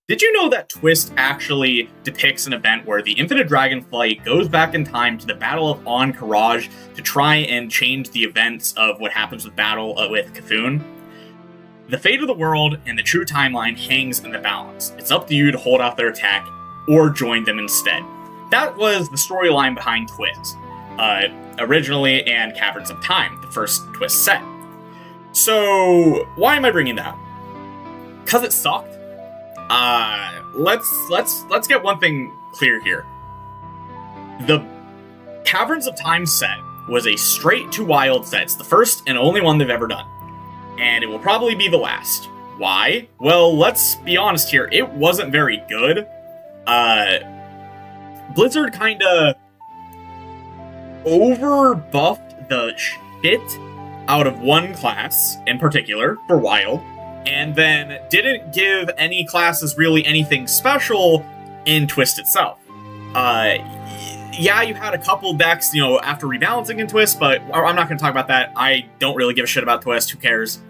Did you know that Twist actually depicts an event where the Infinite Dragonflight goes back in time to the Battle of Ahn'Qiraj to try and change the events of what happens with battle with Cthulhu? The fate of the world and the true timeline hangs in the balance. It's up to you to hold out their attack or join them instead. That was the storyline behind Twist, originally, and Caverns of Time, the first Twist set. So, why am I bringing that up? Because it sucked. Let's get one thing clear here. The Caverns of Time set was a straight to wild set. It's the first and only one they've ever done. And it will probably be the last. Why? Well, let's be honest here. It wasn't very good. Blizzard kinda over-buffed the shit out of one class, in particular, for wild, and then didn't give any classes really anything special in Twist itself. Yeah, you had a couple decks, after rebalancing in Twist, but I'm not going to talk about that. I don't really give a shit about Twist. Who cares?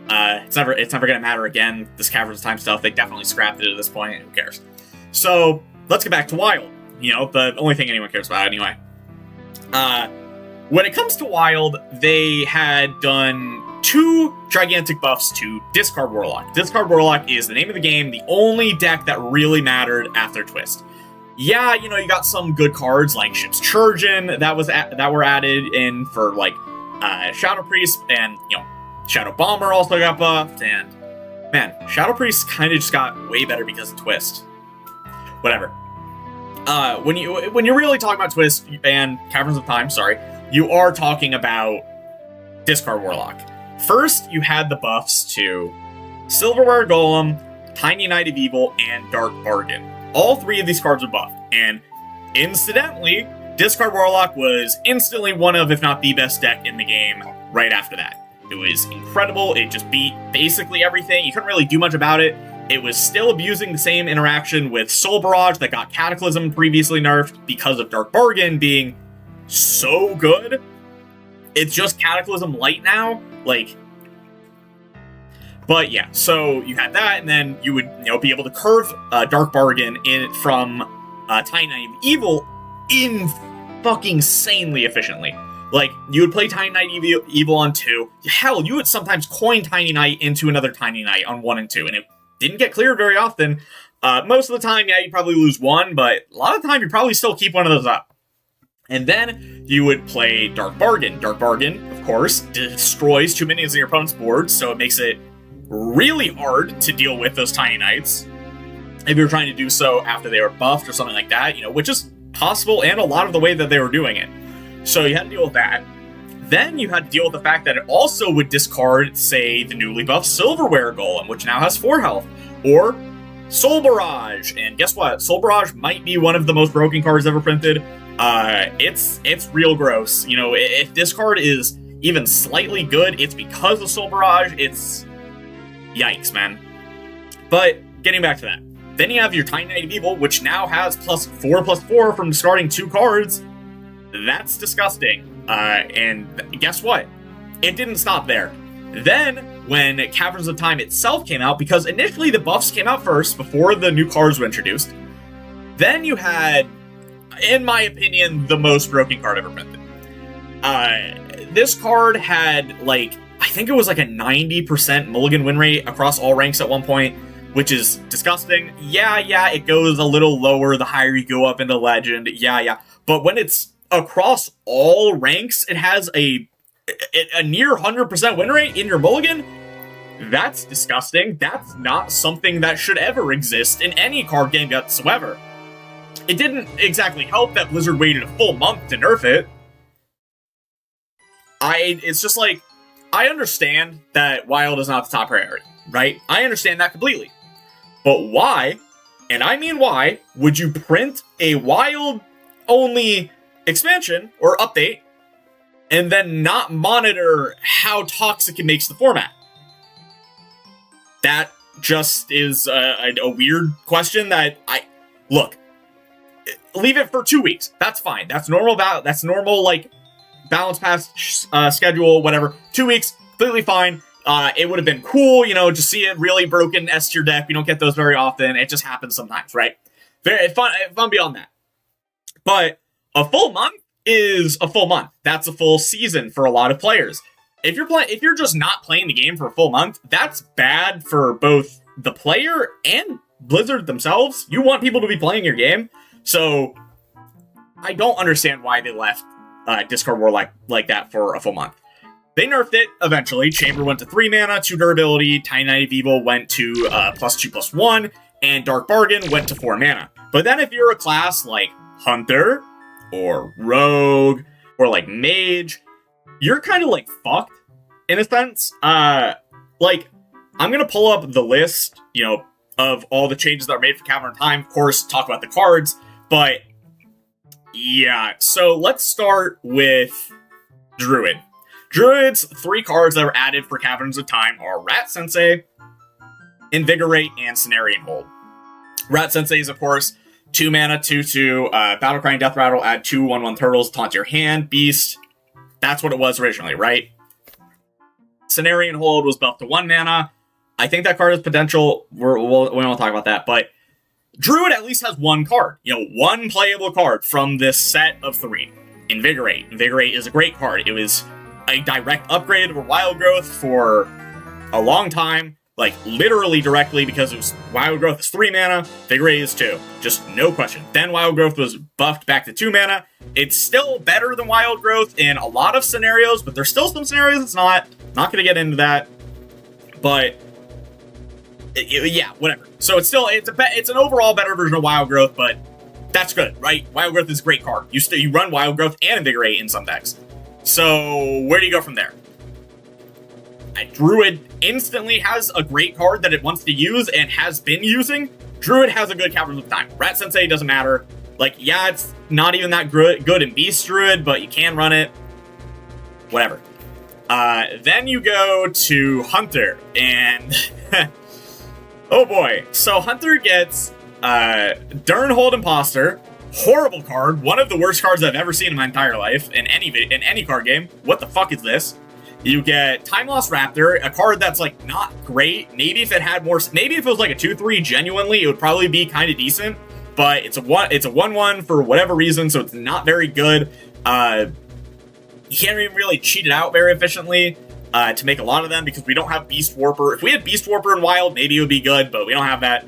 It's never going to matter again. This Caverns of Time stuff, they definitely scrapped it at this point. Who cares? So, let's get back to Wild. The only thing anyone cares about anyway. When it comes to Wild, they had done 2 gigantic buffs to Discard Warlock. Discard Warlock is the name of the game, the only deck that really mattered after Twist. Yeah, you got some good cards like Ship's Churgeon that were added in for Shadow Priest, and Shadow Bomber also got buffed, and man, Shadow Priest kind of just got way better because of Twist. Whatever. When you really talk about Twist and Caverns of Time, you are talking about Discard Warlock. First, you had the buffs to Silverware Golem, Tiny Knight of Evil, and Dark Bargain. All 3 of these cards are buffed, and incidentally, Discard Warlock was instantly one of, if not the best deck in the game right after that. It was incredible, it just beat basically everything, you couldn't really do much about it. It was still abusing the same interaction with Soul Barrage that got Cataclysm previously nerfed because of Dark Bargain being so good. It's just Cataclysm Light now, But yeah, so you had that, and then you would, be able to curve Dark Bargain from Tiny Knight of Evil fucking insanely efficiently. You would play Tiny Knight Evil on 2. Hell, you would sometimes coin Tiny Knight into another Tiny Knight on 1 and 2, and it didn't get cleared very often. Most of the time, yeah, you'd probably lose 1, but a lot of the time, you'd probably still keep one of those up. And then you would play Dark Bargain. Dark Bargain, of course, destroys 2 minions on your opponent's board, so it makes it really hard to deal with those Tiny Knights if you're trying to do so after they were buffed or something like that, which is possible and a lot of the way that they were doing it. So you had to deal with that. Then you had to deal with the fact that it also would discard, say, the newly buffed Silverware Golem, which now has 4 health, or Soul Barrage. And guess what? Soul Barrage might be one of the most broken cards ever printed. It's real gross. If this card is even slightly good, it's because of Soul Barrage. It's yikes, man. But getting back to that, then you have your Tiny Knight of Evil, which now has +4/+4 from discarding 2 cards. That's disgusting. And guess what? It didn't stop there. Then, when Caverns of Time itself came out, because initially the buffs came out first before the new cards were introduced, then you had, in my opinion, the most broken card ever printed. This card had, I think it was a 90% mulligan win rate across all ranks at one point, which is disgusting. Yeah, it goes a little lower the higher you go up into Legend. Yeah. But when it's across all ranks, it has a near 100% win rate in your mulligan. That's disgusting. That's not something that should ever exist in any card game whatsoever. It didn't exactly help that Blizzard waited a full month to nerf it. It's just I understand that Wild is not the top priority, right? I understand that completely. But why, and I mean why, would you print a Wild-only expansion or update and then not monitor how toxic it makes the format? That just is a weird question that look, leave it for 2 weeks. That's fine. That's normal. That's normal, balance pass schedule, whatever. 2 weeks, completely fine. it would have been cool, you know, to see a really broken S tier deck. We don't get those very often. It just happens sometimes, right? Very fun beyond that. But a full month is a full month. That's a full season for a lot of players. If you're just not playing the game for a full month, that's bad for both the player and Blizzard themselves. You want people to be playing your game. So I don't understand why they left Discard Warlock like that for a full month. They nerfed it eventually. Chamber went to 3 mana, 2 durability, Tiny Knight of Evil went to +2/+1, and Dark Bargain went to 4 mana. But then if you're a class like Hunter, or Rogue, or like Mage, you're kind of like fucked, in a sense. Like, I'm gonna pull up the list, you know, of all the changes that are made for Cavern Time, of course, talk about the cards, but yeah, so let's start with Druid. Druid's 3 cards that were added for Caverns of Time are Rat Sensei, Invigorate, and Cenarian Hold. Rat Sensei is, of course, 2 mana, 2/2, Battle Crying Death Rattle, add 2 1/1 turtles, taunt your hand, beast. That's what it was originally, right? Cenarian Hold was buffed to 1 mana. I think that card has potential. We won't talk about that, but Druid at least has 1 card. You know, 1 playable card from this set of 3. Invigorate. Invigorate is a great card. It was a direct upgrade over Wild Growth for a long time. Like, literally directly, because it was Wild Growth is 3 mana, Invigorate is 2. Just no question. Then Wild Growth was buffed back to 2 mana. It's still better than Wild Growth in a lot of scenarios, but there's still some scenarios it's not. Not going to get into that. But, yeah, whatever. So it's still, it's an overall better version of Wild Growth, but that's good, right? Wild Growth is a great card. You run Wild Growth and Invigorate in some decks. So, where do you go from there? Druid instantly has a great card that it wants to use and has been using. Druid has a good Caverns of Time. Rat Sensei doesn't matter. Like, yeah, it's not even that good in Beast Druid, but you can run it. Whatever. Then you go to Hunter, and oh boy. So Hunter gets Durnhold Imposter. Horrible card. One of the worst cards I've ever seen in my entire life in any card game. What the fuck is this? You get Time Lost Raptor, a card that's like not great. Maybe if it had more, maybe if it was like a 2/3 genuinely, it would probably be kind of decent. But it's a 1/1 for whatever reason, so it's not very good. You can't even really cheat it out very efficiently to make a lot of them because we don't have Beast Warper. If we had Beast Warper in Wild, maybe it would be good, but we don't have that.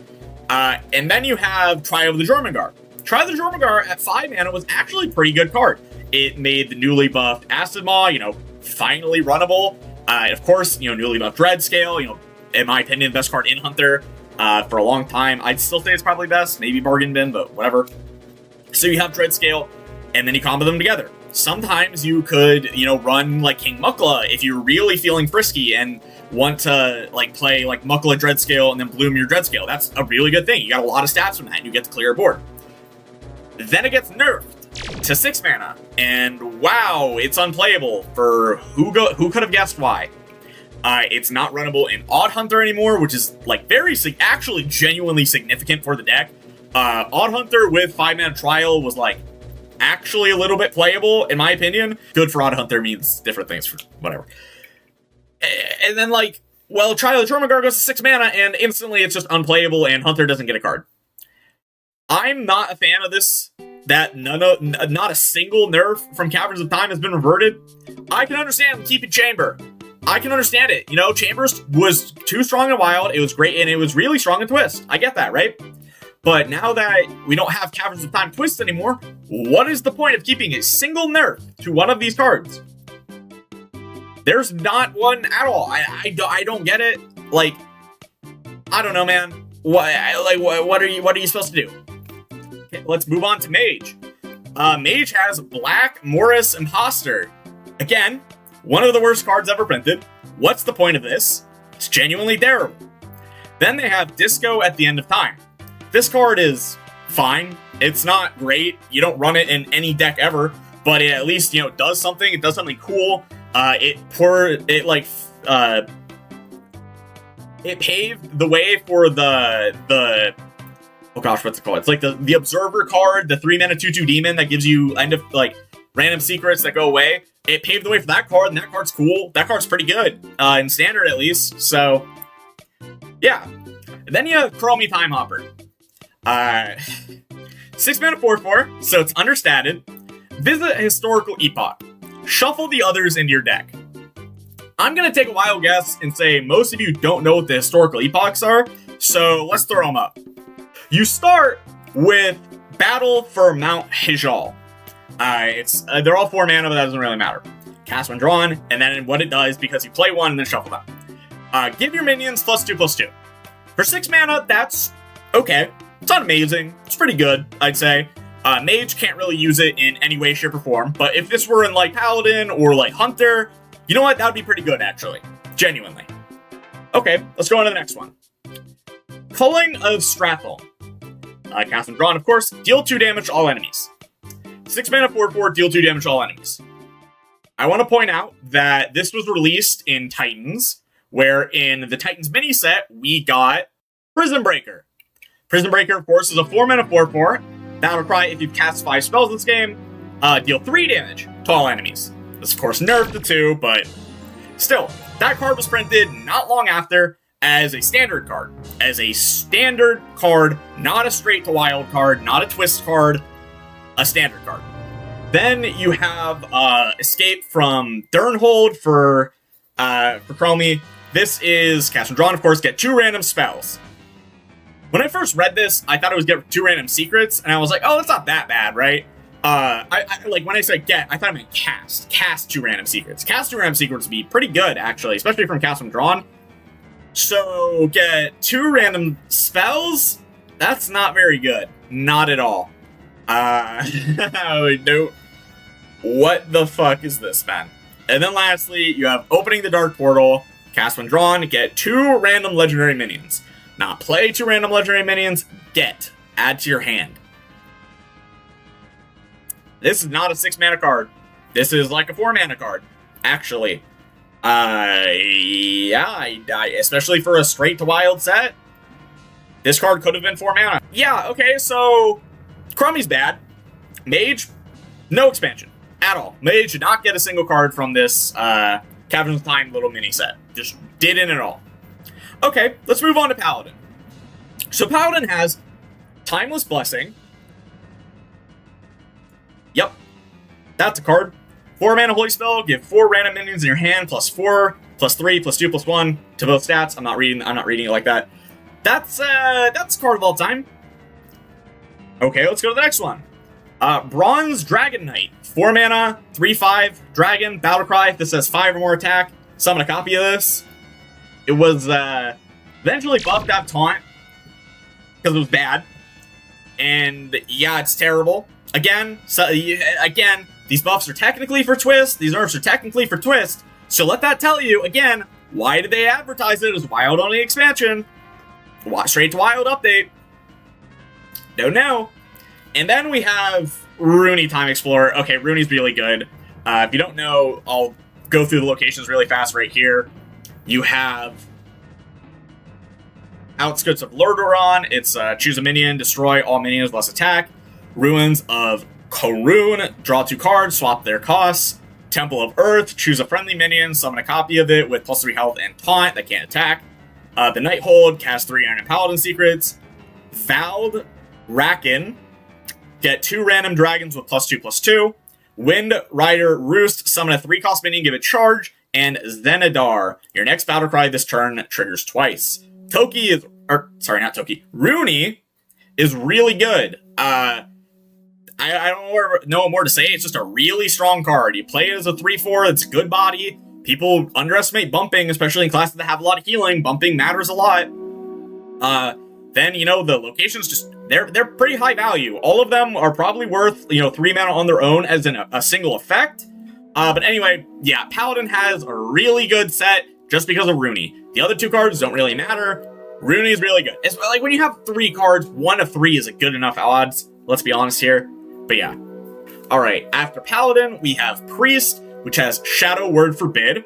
And then you have Trial of the Jormungandr. Trial of the Jormungandr at 5 mana was actually a pretty good card. It made the newly buffed Acid Maw, you know, finally runnable. Of course, you know, newly buffed Dreadscale, you know, in my opinion, best card in Hunter for a long time. I'd still say it's probably best, maybe Bargain Bin, but whatever. So you have Dreadscale, and then you combo them together. Sometimes you could, you know, run like King Mukla if you're really feeling frisky and want to like play like Mukla Dreadscale and then bloom your Dreadscale. That's a really good thing. You got a lot of stats from that, and you get to clear a board. Then it gets nerfed to 6 mana, and wow, it's unplayable for who could have guessed why. It's not runnable in Odd Hunter anymore, which is like actually genuinely significant for the deck. Odd Hunter with 5 mana Trial was like actually a little bit playable, in my opinion. Good for Odd Hunter means different things for whatever. And then like, well, Trial of the Jormungandr goes to 6 mana, and instantly it's just unplayable, and Hunter doesn't get a card. I'm not a fan of this, that not a single nerf from Caverns of Time has been reverted. I can understand keeping Chamber. I can understand it. You know, Chambers was too strong in Wild, it was great, and it was really strong in Twist. I get that, right? But now that we don't have Caverns of Time Twist anymore, what is the point of keeping a single nerf to one of these cards? There's not one at all. I don't get it. Like, I don't know, man. What are you supposed to do? Okay, let's move on to Mage. Mage has Black Morris Imposter. Again, one of the worst cards ever printed. What's the point of this? It's genuinely terrible. Then they have Disco at the End of Time. This card is fine. It's not great. You don't run it in any deck ever, but it at least, you know, does something. It does something cool. It paved the way for the oh gosh, what's it called? It's like the Observer card, the 3 mana 2/2 demon that gives you end of like random secrets that go away. it paved the way for that card, and that card's cool. That card's pretty good, in Standard at least, so yeah. And then you have Chromie Time Hopper. 6 mana 4/4, so it's understated. Visit a historical epoch. Shuffle the others into your deck. I'm gonna take a wild guess and say most of you don't know what the historical epochs are, so let's throw them up. You start with Battle for Mount Hijal. They're all 4 mana, but that doesn't really matter. Cast when drawn, and then what it does, because you play one and then shuffle them. Give your minions +2/+2. For 6 mana, that's okay. It's not amazing. It's pretty good, I'd say. Mage can't really use it in any way, shape, or form, but if this were in, like, Paladin or, like, Hunter, you know what? That would be pretty good, actually. Genuinely. Okay, let's go on to the next one. Culling of Strathel. Cast when drawn, of course. Deal 2 damage to all enemies. 6 mana 4/4, deal 2 damage to all enemies. I want to point out that this was released in Titans, where in the Titans mini set, we got Prison Breaker. Prison Breaker, of course, is a 4 mana 4/4. Battle Cry, if you've cast 5 spells this game, deal 3 damage to all enemies. This, of course, nerfed the 2, but still, that card was printed not long after as a standard card. As a standard card, not a straight to wild card, not a twist card, a standard card. Then you have Escape from Durnhold for Chromie. This is cast when drawn, of course, get 2 random spells. When I first read this, I thought it was get 2 random secrets, and I was like, oh, that's not that bad, right? Like, when I said get, I thought I meant cast. Cast 2 random secrets. Cast 2 random secrets would be pretty good, actually, especially from cast when drawn. So, get 2 random spells? That's not very good. Not at all. No. What the fuck is this, man? And then lastly, you have Opening the Dark Portal. Cast when drawn, get 2 random legendary minions. Not play 2 random legendary minions, get. Add to your hand. This is not a 6 mana card. This is like a 4 mana card, actually. Yeah, especially for a straight to wild set. This card could have been 4 mana. Yeah, okay, so Chromie's bad. Mage, no expansion at all. Mage did not get a single card from this Caverns Time little mini set. Just didn't at all. Okay, let's move on to Paladin. So Paladin has Timeless Blessing. Yep, that's a card. 4 mana holy spell, give 4 random minions in your hand, +4, +3, +2, +1 to both stats. I'm not reading it like that. That's card of all time. Okay, let's go to the next one. Bronze Dragon Knight. 4 mana, 3/5, dragon, battle cry. If this has 5 or more attack, summon a copy of this. It was eventually buffed out taunt because it was bad, and yeah, it's terrible. Again, these buffs are technically for twist. These nerfs are technically for twist. So let that tell you again. Why did they advertise it as wild only expansion? Straight to wild update. Don't know. And then we have Rooney Time Explorer. Okay, Rooney's really good. If you don't know, I'll go through the locations really fast right here. You have Outskirts of Lordaeron. It's choose a minion, destroy all minions, less attack. Ruins of Korun, draw 2 cards, swap their costs. Temple of Earth, choose a friendly minion, summon a copy of it with +3 health and taunt that can't attack. The Nighthold, cast 3 Iron and Paladin secrets. Vald Raken, get 2 random dragons with +2/+2. Wind Rider Roost, summon a 3-cost minion, give it charge. And Zenadar, your next battle cry this turn triggers twice. Rooney is really good. I don't know what more to say. It's just a really strong card. You play it as a 3/4. It's good body. People underestimate bumping, especially in classes that have a lot of healing. Bumping matters a lot. Then, the locations they're pretty high value. All of them are probably worth, 3 mana on their own as a single effect. But anyway, yeah, Paladin has a really good set just because of Rooney. The other 2 cards don't really matter. Rooney's really good. It's like when you have 3 cards, 1 of 3 is a good enough odds. Let's be honest here. But yeah. Alright, after Paladin, we have Priest, which has Shadow Word Forbid.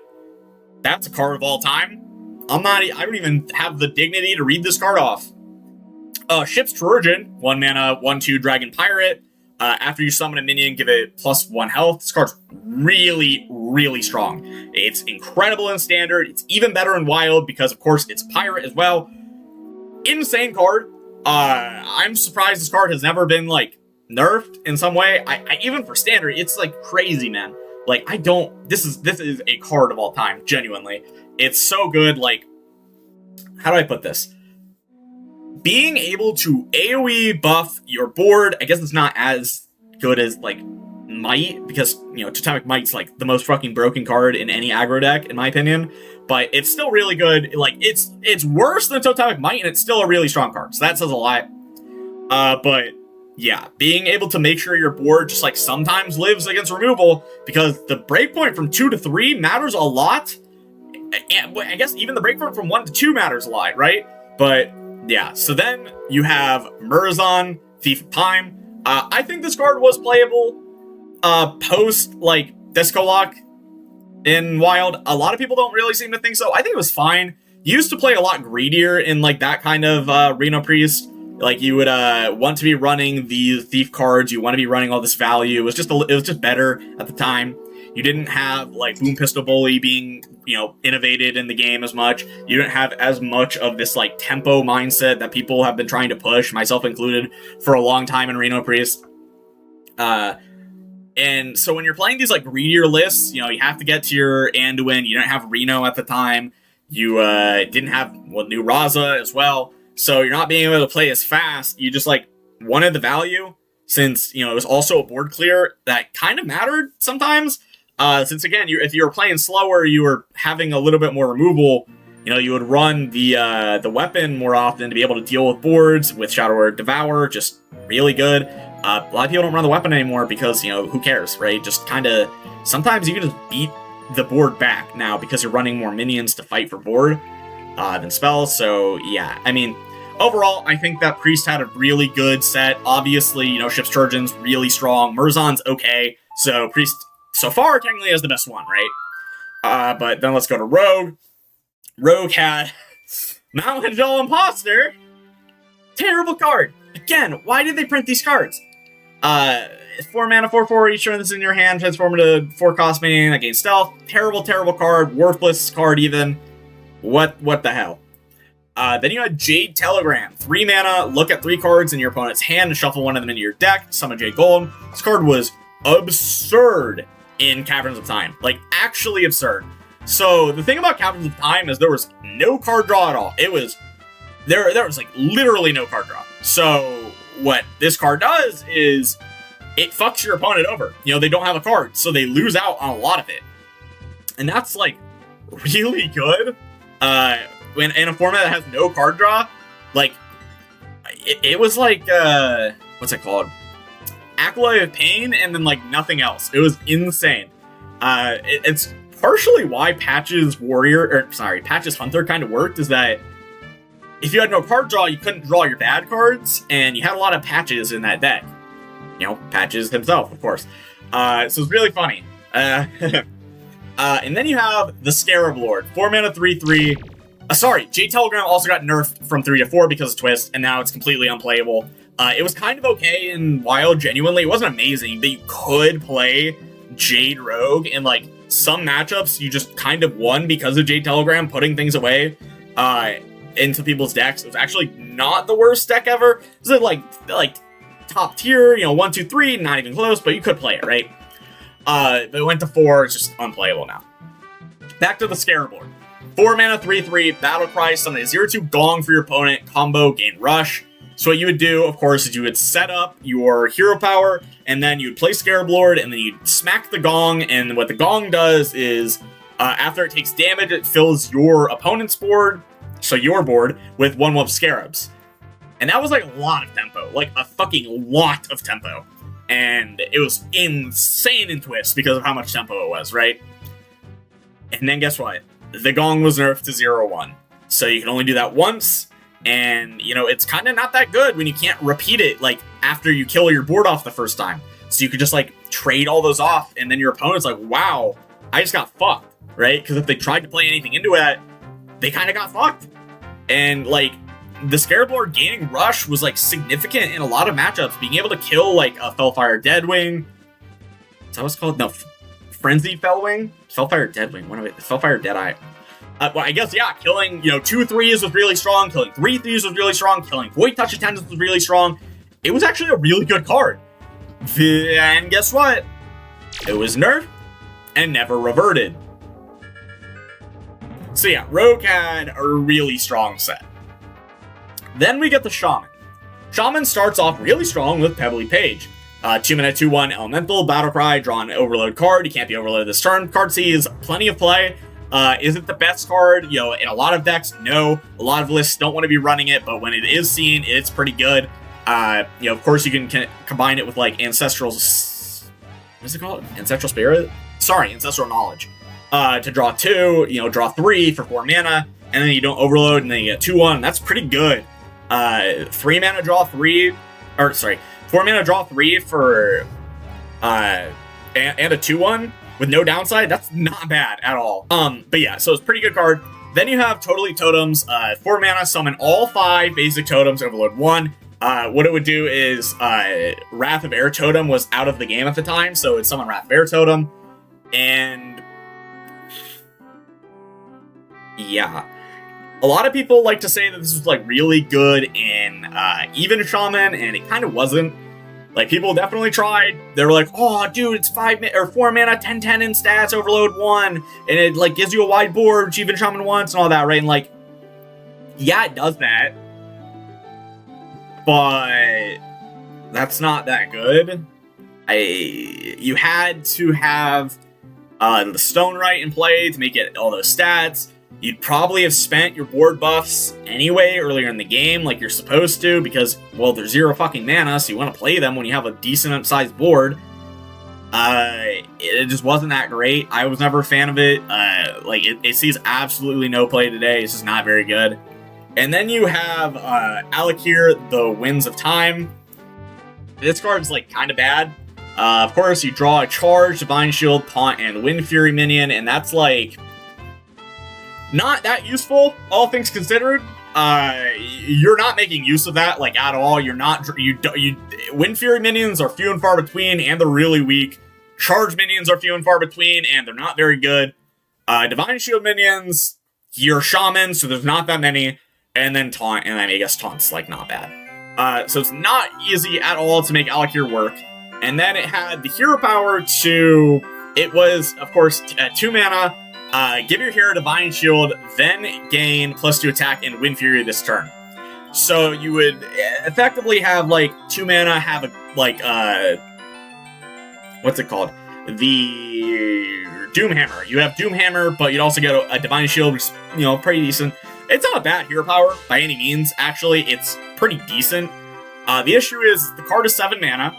That's a card of all time. I don't even have the dignity to read this card off. Ship's Trojan, 1 mana, 1/2 Dragon Pirate. After you summon a minion, give it +1 health. This card's really, really strong. It's incredible in Standard. It's even better in Wild because, of course, it's a pirate as well. Insane card. I'm surprised this card has never been, like, nerfed in some way. I even for Standard, it's, like, crazy, man. Like, this is a card of all time, genuinely. It's so good, like, how do I put this? Being able to AoE buff your board, I guess it's not as good as, like, Might, because, you know, Totemic Might's, like, the most fucking broken card in any aggro deck, in my opinion, but it's still really good. Like, it's worse than Totemic Might, and it's still a really strong card, so that says a lot. But, yeah, being able to make sure your board just, like, sometimes lives against removal, because the breakpoint from 2 to 3 matters a lot, and I guess even the breakpoint from 1 to 2 matters a lot, right? But, yeah, so then you have Murazan, Thief of Time. I think this card was playable post, like, Disco Lock in Wild. A lot of people don't really seem to think so. I think it was fine. You used to play a lot greedier in, like, that kind of Reno Priest. Like, you would want to be running the Thief cards. You want to be running all this value. It was just better at the time. You didn't have, like, Boom Pistol Bully being, you know, innovated in the game as much. You didn't have as much of this, like, tempo mindset that people have been trying to push, myself included, for a long time in Reno Priest. And so when you're playing these, like, greedier lists, you know, you have to get to your Anduin. You didn't have Reno at the time. You didn't have, well, New Raza as well. So you're not being able to play as fast. You just, like, wanted the value, since, you know, it was also a board clear that kind of mattered sometimes. Since, again, if you were playing slower, you were having a little bit more removal. You know, you would run the weapon more often to be able to deal with boards with Shadow Word Devour, just really good. A lot of people don't run the weapon anymore because, you know, who cares, right? Just kind of, sometimes you can just beat the board back now because you're running more minions to fight for board than spells. So, yeah, I mean, overall, I think that Priest had a really good set. Obviously, you know, Ship's Trojan's really strong. Murazan's okay. So, Priest, so far, technically has the best one, right? But then let's go to Rogue. Rogue had Mount Hajal Imposter. Terrible card. Again, why did they print these cards? 4 mana, 4/4, each turn this in your hand, transform into 4 cost minion that gains stealth. Terrible, terrible card. Worthless card even. What the hell? Then you had Jade Telegram. 3 mana, look at 3 cards in your opponent's hand and shuffle one of them into your deck. Summon Jade Golem. This card was absurd in Caverns of Time. Like, actually absurd. So, the thing about Caverns of Time is there was no card draw at all. It was... There was, like, literally no card draw. So, what this card does is it fucks your opponent over. You know, they don't have a card, so they lose out on a lot of it. And that's, like, really good. When in a format that has no card draw, like, it was like, what's it called? Acolyte of Pain, and then, like, nothing else. It was insane. It's partially why Patch's Hunter kind of worked, is that if you had no card draw, you couldn't draw your bad cards, and you had a lot of Patches in that deck. You know, Patches himself, of course. So it's really funny. And then you have the Scarab Lord. 4 mana, 3/3. Jade Telegram also got nerfed from 3 to 4 because of Twist, and now it's completely unplayable. It was kind of okay in Wild, genuinely. It wasn't amazing, but you could play Jade Rogue in, like, some matchups. You just kind of won because of Jade Telegram putting things away into people's decks. It was actually not the worst deck ever. It was like top tier, you know, 1, 2, 3, not even close, but you could play it, right? But it went to 4, it's just unplayable now. Back to the Scarab Lord. 4 mana, 3/3, Battle Cry, summon a 0/2 Gong for your opponent, combo, gain Rush. So what you would do, of course, is you would set up your hero power, and then you'd play Scarab Lord, and then you'd smack the Gong, and what the Gong does is, after it takes damage, it fills your opponent's board, so your board, with 1/1 Scarabs. And that was, like, a lot of tempo, like, a fucking lot of tempo. And it was insane in Twist because of how much tempo it was, right? And then guess what? The Gong was nerfed to 0/1. So you can only do that once, and, you know, it's kind of not that good when you can't repeat it, like, after you kill your board off the first time. So you could just, like, trade all those off, and then your opponent's like, wow, I just got fucked, right? Because if they tried to play anything into it, they kind of got fucked. And, like, the Scarab Lord gaining Rush was, like, significant in a lot of matchups. Being able to kill, like, a Fellfire Deadwing. Is that what it's called? No, Frenzied Fellwing? Fellfire Deadwing. What am I? Fellfire Deadeye. Well, I guess, yeah, killing, 2 3s was really strong. Killing 3 3s was really strong. Killing Void Touch Attendants was really strong. It was actually a really good card. And guess what? It was nerfed and never reverted. So yeah, Rogue had a really strong set. Then we get the Shaman. Shaman starts off really strong with Pebbly Page. 2-mana 2-1 Elemental, Battlecry, draw an Overload card. You can't be overloaded this turn. Card sees plenty of play. Is it the best card? In a lot of decks, no. A lot of lists don't want to be running it, but when it is seen, it's pretty good. Of course, you can combine it with, like, Ancestral... What's it called? Ancestral Spirit? Sorry, Ancestral Knowledge. To draw 2, draw 3 for 4 mana, and then you don't overload, and then you get 2-1. That's pretty good. 3 mana draw 3... Or, sorry, 4 mana draw 3 for... and a 2-1 with no downside. That's not bad at all. But yeah, so it's a pretty good card. Then you have Totally Totems. 4 mana, summon all 5 basic totems, overload 1. What it would do is, Wrath of Air Totem was out of the game at the time, so it'd summon Wrath of Air Totem. And... yeah. A lot of people like to say that this was, like, really good in, even Shaman, and it kind of wasn't. Like, people definitely tried. They were like, oh, dude, it's 4 mana, 10-10 in stats, overload 1, and it, like, gives you a wide board, which even Shaman wants, and all that, right? And, like, yeah, it does that. But that's not that good. You had to have the Stone Right in play to make it all those stats. You'd probably have spent your board buffs anyway earlier in the game, like you're supposed to, because, well, there's 0 fucking mana, so you want to play them when you have a decent-sized board. It just wasn't that great. I was never a fan of it. It sees absolutely no play today. It's just not very good. And then you have Alakir, the Winds of Time. This card's, like, kind of bad. Of course, you draw a charge, Divine Shield, Taunt, and Wind Fury minion, and that's, like, not that useful, all things considered. You're not making use of that, like, at all. You're not, Wind Fury minions are few and far between, and they're really weak. Charge minions are few and far between, and they're not very good. Divine Shield minions, you're Shaman, so there's not that many. And then Taunt, and I guess Taunt's, like, not bad. So it's not easy at all to make Alakir work. And then it had the hero power to, it was, of course, 2 mana, give your hero Divine Shield, then gain +2 attack and Wind Fury this turn. So you would effectively have, like, 2 mana, have a, like, what's it called? The Doomhammer. You have Doomhammer, but you'd also get a Divine Shield, which is, pretty decent. It's not a bad hero power by any means, actually. It's pretty decent. The issue is the card is 7 mana.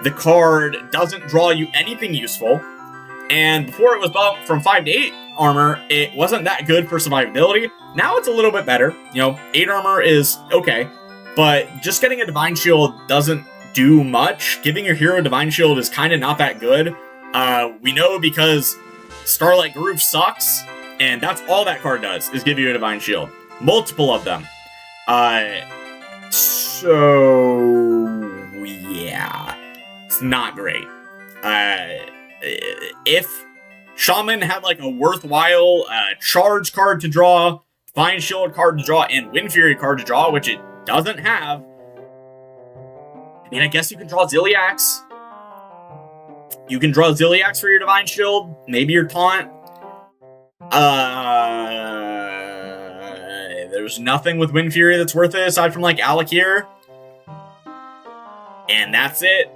The card doesn't draw you anything useful. And before it was bumped from 5 to 8 armor, it wasn't that good for survivability. Now it's a little bit better. 8 armor is okay. But just getting a Divine Shield doesn't do much. Giving your hero Divine Shield is kind of not that good. We know because Starlight Groove sucks. And that's all that card does, is give you a Divine Shield. Multiple of them. So... yeah. It's not great. If Shaman had, like, a worthwhile charge card to draw, Divine Shield card to draw, and Wind Fury card to draw, which it doesn't have, I mean, I guess you can draw Ziliax. You can draw Ziliax for your Divine Shield, maybe your Taunt. There's nothing with Wind Fury that's worth it aside from, like, Alakir. And that's it.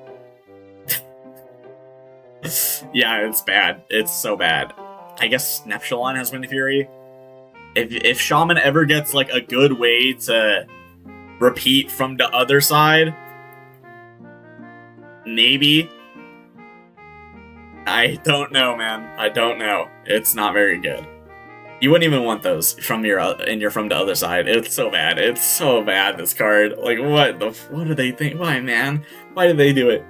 Yeah, it's bad. It's so bad. I guess Neptulon has Wind Fury. If Shaman ever gets, like, a good way to repeat from the other side, maybe. I don't know, man. I don't know. It's not very good. You wouldn't even want those from from the other side. It's so bad. It's so bad, this card. Like, what do they think? Why, man? Why did they do it?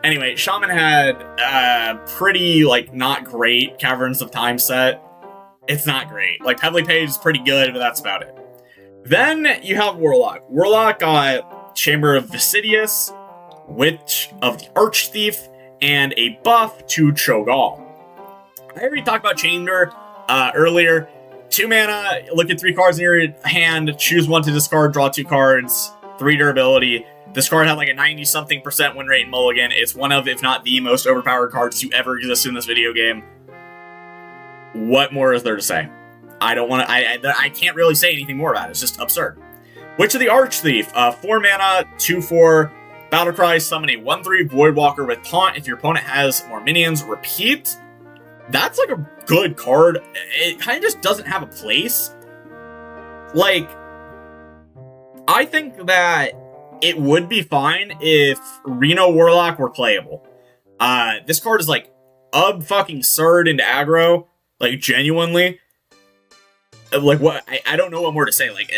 Anyway, Shaman had pretty, like, not great Caverns of Time set. It's not great. Like, Pebbly Page is pretty good, but that's about it. Then you have Warlock. Warlock got Chamber of Vicidius, Witch of the Archthief, and a buff to Cho'Gall. I already talked about Chamber earlier. 2 mana, look at 3 cards in your hand, choose one to discard, draw 2 cards, 3 durability. This card had like a 90-something% win rate in Mulligan. It's one of, if not the most overpowered cards to ever exist in this video game. What more is there to say? I don't want to, I can't really say anything more about it. It's just absurd. Witch of the Archthief, 4 mana, 2/4, Battlecry, summon a 1/3 Voidwalker with Taunt. If your opponent has more minions, repeat. That's like a good card. It kind of just doesn't have a place. Like, I think that it would be fine if Reno Warlock were playable. This card is like fucking absurd into aggro. Like, genuinely. Like, what? I don't know what more to say. Like,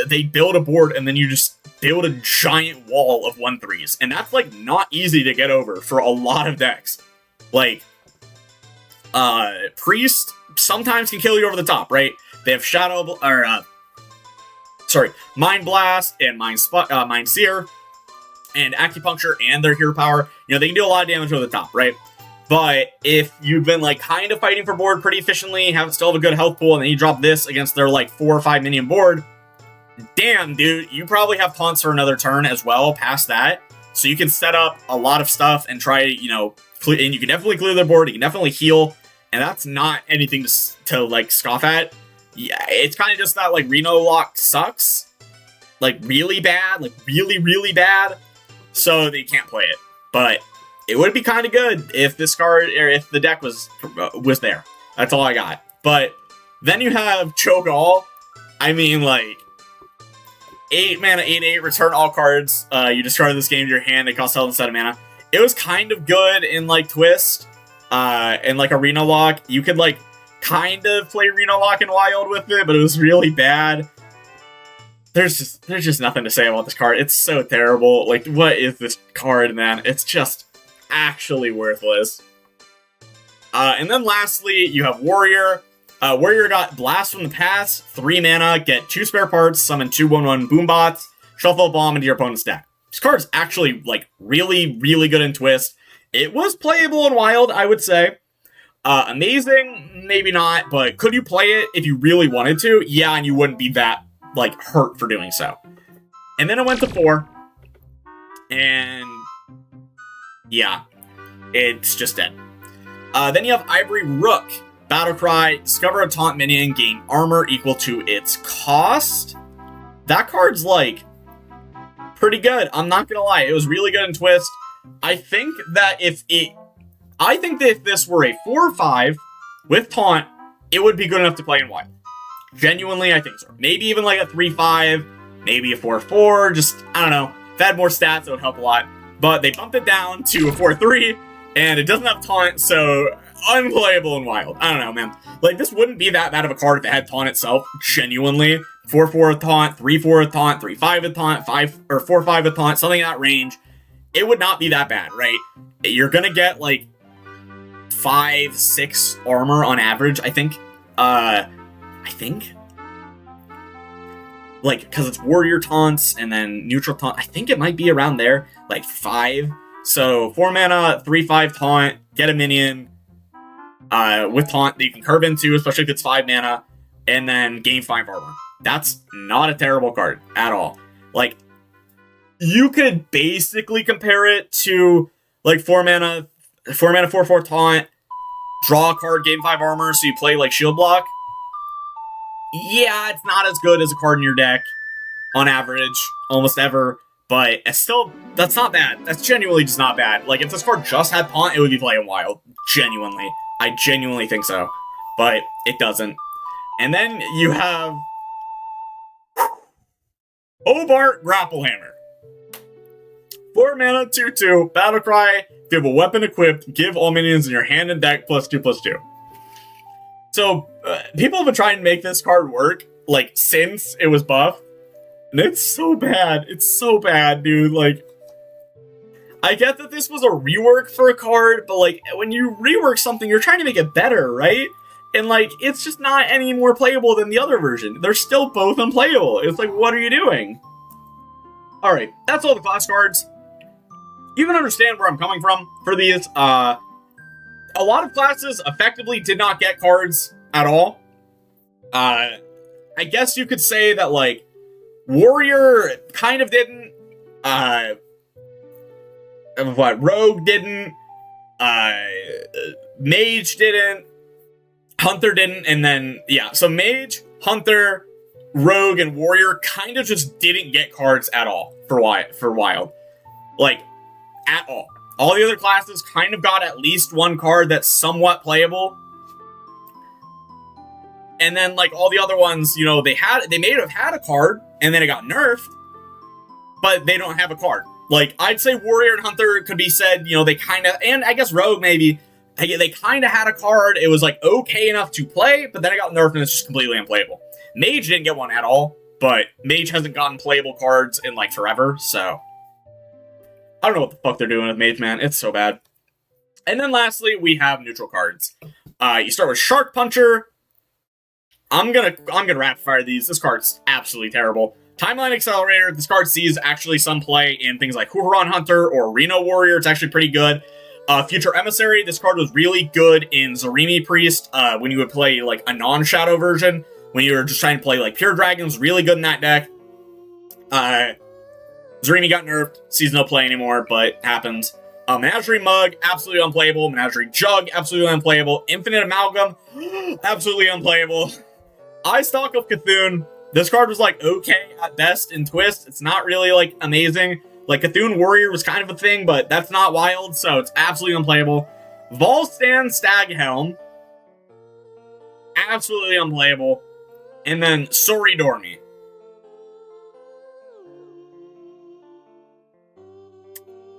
they build a board and then you just build a giant wall of 1/3s. And that's, like, not easy to get over for a lot of decks. Like, Priest sometimes can kill you over the top, right? They have Mind Blast and Mind Seer and Acupuncture and their hero power. You know, they can do a lot of damage over the top, right? But if you've been, like, kind of fighting for board pretty efficiently, still have a good health pool, and then you drop this against their, like, 4 or 5 minion board, damn, dude, you probably have taunts for another turn as well past that. So you can set up a lot of stuff and try, you know, and you can definitely clear their board, you can definitely heal, and that's not anything to like, scoff at. Yeah, it's kind of just that, like, Reno Lock sucks. Like, really bad. Like, really, really bad. So they can't play it. But it would be kind of good if this card, or if the deck was there. That's all I got. But then you have Cho'Gall. I mean, like, 8 mana, 8/8, return all cards. You discard this game to your hand. It costs hell instead of mana. It was kind of good in, like, Twist. And, like, a Reno Lock. You could, like, kind of play Reno Lock and Wild with it, but it was really bad. There's just nothing to say about this card. It's so terrible. Like, what is this card, man? It's just actually worthless. And then lastly, you have Warrior. Warrior got Blast from the Past, 3 mana, get 2 spare parts, summon 2 1/1 Boombots, shuffle a bomb into your opponent's deck. This card's actually, like, really, really good in Twist. It was playable in Wild, I would say. Amazing, maybe not, but could you play it if you really wanted to? Yeah, and you wouldn't be that, like, hurt for doing so. And then it went to 4. And yeah, it's just dead. Then you have Ivory Rook. Battlecry, discover a taunt minion, gain armor equal to its cost. That card's, like, pretty good. I'm not gonna lie, it was really good in Twist. I think that if this were a 4/5 with taunt, it would be good enough to play in Wild. Genuinely, I think so. Maybe even like a 3/5, maybe a 4/4, just, I don't know. If it had more stats, it would help a lot. But they bumped it down to a 4/3, and it doesn't have taunt, so unplayable in Wild. I don't know, man. Like, this wouldn't be that bad of a card if it had taunt itself, genuinely. 4/4 with taunt, 3/4 with taunt, 3/5 with taunt, 4/5 with taunt, something in that range. It would not be that bad, right? You're gonna get, like, 5-6 armor on average, I think. Like, because it's warrior taunts and then neutral taunt. I think it might be around there, like 5. So 4 mana, 3/5 taunt, get a minion with taunt that you can curve into, especially if it's 5 mana, and then gain 5 armor. That's not a terrible card at all. Like, you could basically compare it to, like, 4 mana, 4/4 taunt, draw a card, gain 5 armor, so you play, like, shield block. Yeah, it's not as good as a card in your deck, on average, almost ever, but it's still, that's not bad. That's genuinely just not bad. Like, if this card just had taunt, it would be playing Wild. Genuinely. I genuinely think so. But it doesn't. And then you have Hobart Grapplehammer. 4 mana, 2/2, Battlecry. If you have a weapon equipped, give all minions in your hand and deck +2/+2. So, people have been trying to make this card work, like, since it was buffed. And it's so bad. It's so bad, dude. Like, I get that this was a rework for a card, but, like, when you rework something, you're trying to make it better, right? And, like, it's just not any more playable than the other version. They're still both unplayable. It's like, what are you doing? Alright, that's all the class cards. You can understand where I'm coming from for these. A lot of classes effectively did not get cards at all. I guess you could say that, like, Warrior kind of didn't. Rogue didn't. Mage didn't. Hunter didn't, and then, yeah, so Mage, Hunter, Rogue, and Warrior kind of just didn't get cards at all for Wild. Like, at all. All the other classes kind of got at least one card that's somewhat playable. And then, like, all the other ones, you know, they may have had a card, and then it got nerfed, but they don't have a card. Like, I'd say Warrior and Hunter could be said, you know, they kind of, and I guess Rogue maybe, they kind of had a card. It was, like, okay enough to play, but then it got nerfed and it's just completely unplayable. Mage didn't get one at all, but Mage hasn't gotten playable cards in, like, forever, so I don't know what the fuck they're doing with Mage, man. It's so bad. And then lastly, we have neutral cards. You start with Shark Puncher. I'm gonna rapid fire these. This card's absolutely terrible. Timeline Accelerator. This card sees actually some play in things like Huron Hunter or Reno Warrior. It's actually pretty good. Future Emissary. This card was really good in Zarimi Priest when you would play like a non-shadow version. When you were just trying to play like Pure Dragons, really good in that deck. Zarimi got nerfed. Sees no play anymore, but happens. Menagerie Mug, absolutely unplayable. Menagerie Jug, absolutely unplayable. Infinite Amalgam, absolutely unplayable. Eye Stalk of Cthulhu. This card was like okay at best in Twist. It's not really like amazing. Like Cthulhu Warrior was kind of a thing, but that's not Wild, so it's absolutely unplayable. Volstan Staghelm, absolutely unplayable. And then Sori Dormi.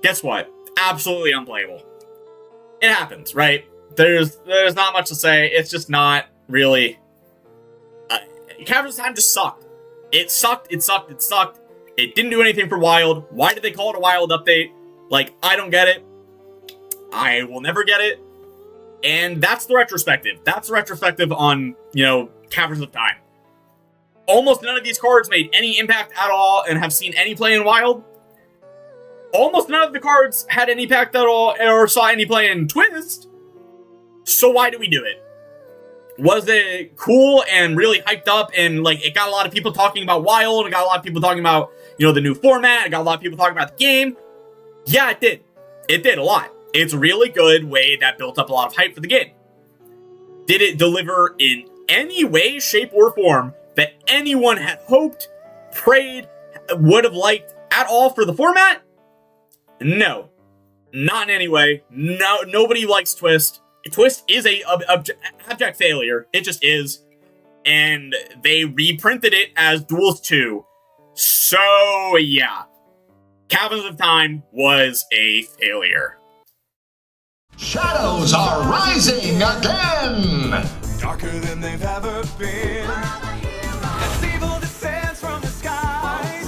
Guess what? Absolutely unplayable. It happens, right? There's not much to say. It's just not really. Caverns time just sucked. It sucked. It didn't do anything for Wild. Why did they call it a Wild update? Like, I don't get it. I will never get it. And that's the retrospective. That's the retrospective on, you know, Caverns of Time. Almost none of these cards made any impact at all and have seen any play in Wild. Almost none of the cards had any impact at all or saw any play in Twist. So why do we do it? Was it cool and really hyped up and, like, it got a lot of people talking about Wild, it got a lot of people talking about, you know, the new format, it got a lot of people talking about the game? Yeah, it did. It did a lot. It's a really good way that built up a lot of hype for the game. Did it deliver in any way, shape, or form that anyone had hoped, prayed, would have liked at all for the format? No. Not in any way. No, nobody likes Twist. Twist is a abject failure. It just is. And they reprinted it as Duels 2. So, yeah. Caverns of Time was a failure. Shadows are rising again! Darker than they've ever been. As evil descends from the skies,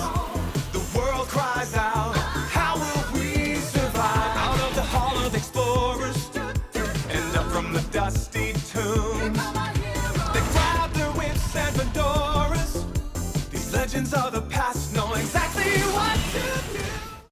the world cries out, how will we survive? Out of the hall of explorers, and up from the dusty tomb. They grab their whips and fedoras, these legends of